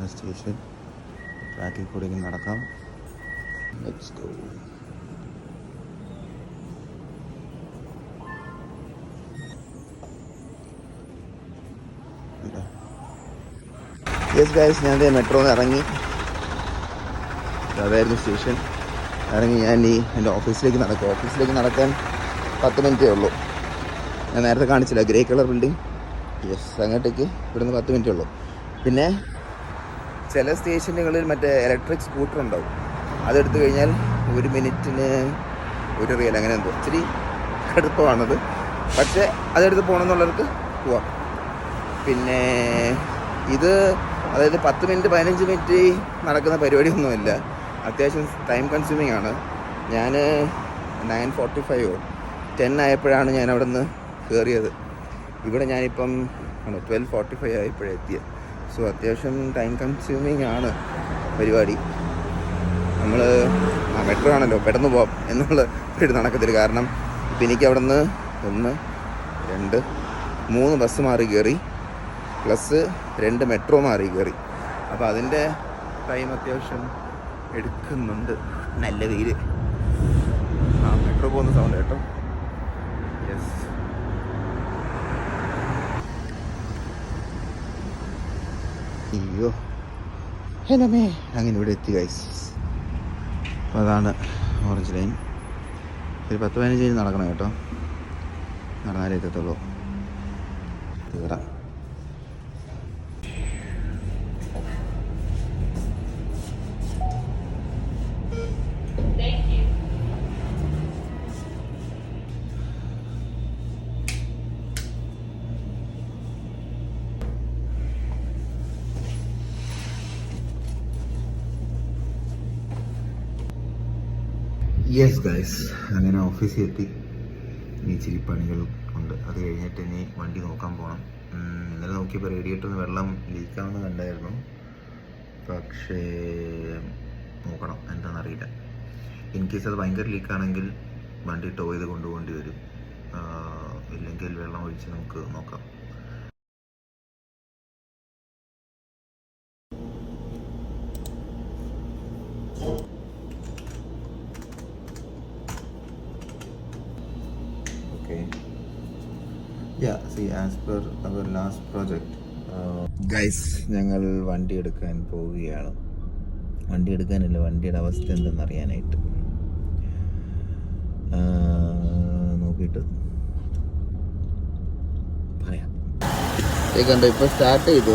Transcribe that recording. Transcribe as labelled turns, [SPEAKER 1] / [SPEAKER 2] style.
[SPEAKER 1] ഇതാണ് സ്റ്റേഷൻ. ട്രാക്കിൽ കൂടി ഇങ്ങനെ നടക്കാം. Let's go. യെസ് ഗൈസ്, ഞാൻ മെട്രോന്ന് ഇറങ്ങി. അതായിരുന്നു സ്റ്റേഷൻ. ഇറങ്ങി ഞാൻ എൻ്റെ ഓഫീസിലേക്ക് നടക്കും. ഓഫീസിലേക്ക് നടക്കാൻ 10 മിനിറ്റേ ഉള്ളൂ. ഞാൻ നേരത്തെ കാണിച്ചില്ല ഗ്രേ കളർ ബിൽഡിംഗ്. യെസ്, അങ്ങോട്ടേക്ക് ഇവിടുന്ന് 10 മിനിറ്റേ ഉള്ളൂ. പിന്നെ ചില സ്റ്റേഷനുകളിൽ മറ്റേ ഇലക്ട്രിക് സ്കൂട്ടർ ഉണ്ടാവും. അതെടുത്തു കഴിഞ്ഞാൽ 1 മിനിറ്റിന് 1 റിയൽ അങ്ങനെ എന്തോ. ഇച്ചിരി കടുപ്പമാണത്, പക്ഷേ അതെടുത്ത് പോകണമെന്നുള്ളവർക്ക് പോവാം. പിന്നെ ഇത് അതായത് 10 മിനിറ്റ് 15 മിനിറ്റ് നടക്കുന്ന പരിപാടിയൊന്നുമില്ല. അത്യാവശ്യം ടൈം കൺസ്യൂമിങ് ആണ്. ഞാൻ 9:45 10 ആയപ്പോഴാണ് ഞാൻ അവിടെ നിന്ന് കയറിയത്. ഇവിടെ ഞാനിപ്പം 12:45 ആയപ്പോഴെത്തിയത്. സോ അത്യാവശ്യം ടൈം കൺസ്യൂമിങ് ആണ് പരിപാടി. നമ്മൾ മെട്രോ ആണല്ലോ, പെട്ടെന്ന് പോകാം എന്നുള്ള ഒരു നടക്കത്തില്ല. കാരണം ഇപ്പം എനിക്ക് അവിടെ നിന്ന് 1 2 3 ബസ് മാറി കയറി, പ്ലസ് 2 മെട്രോ മാറി കയറി. അപ്പോൾ അതിൻ്റെ ടൈം അത്യാവശ്യം എടുക്കുന്നുണ്ട്. നല്ല വെയിൽ. മെട്രോ പോകുന്ന സൗണ്ട് കേട്ടോ. യെസ്, അയ്യോ ഹെലമേ, അങ്ങനെ ഇവിടെ എത്തി ഗൈസ്. അപ്പോൾ അതാണ് ഓറഞ്ച് ലൈൻ. ഒരു 10-15 മിനിറ്റ് നടക്കണം കേട്ടോ, നടന്നാലേ എത്തത്തുള്ളൂ. കയറാം. യെസ് ഗൈസ്, അങ്ങനെ ഓഫീസിൽ എത്തി. ഇനി ഇച്ചിരി പണികൾ ഉണ്ട്. അത് കഴിഞ്ഞിട്ട് ഇനി വണ്ടി നോക്കാൻ പോകണം. ഇന്നലെ നോക്കിയപ്പോൾ റേഡിയേറ്ററിന് വെള്ളം ലീക്കാണെന്ന് കണ്ടായിരുന്നു. പക്ഷേ നോക്കണം എന്താണെന്നറിയില്ല. ഇൻ കേസ് അത് ഭയങ്കര ലീക്കാണെങ്കിൽ വണ്ടി ടോ ചെയ്ത് കൊണ്ടുപോകേണ്ടി വരും. ഇല്ലെങ്കിൽ വെള്ളം ഒഴിച്ച് നമുക്ക് നോക്കാം. As per our last project, guys, ഞങ്ങൾ വണ്ടി എടുക്കാൻ പോവുകയാണ്. വണ്ടി എടുക്കാനല്ല, വണ്ടിയുടെ അവസ്ഥ എന്തെന്ന് അറിയാനായിട്ട്. നോക്കിയിട്ട് പറയാം. കണ്ടോ, ഇപ്പോൾ സ്റ്റാർട്ട് ചെയ്തു.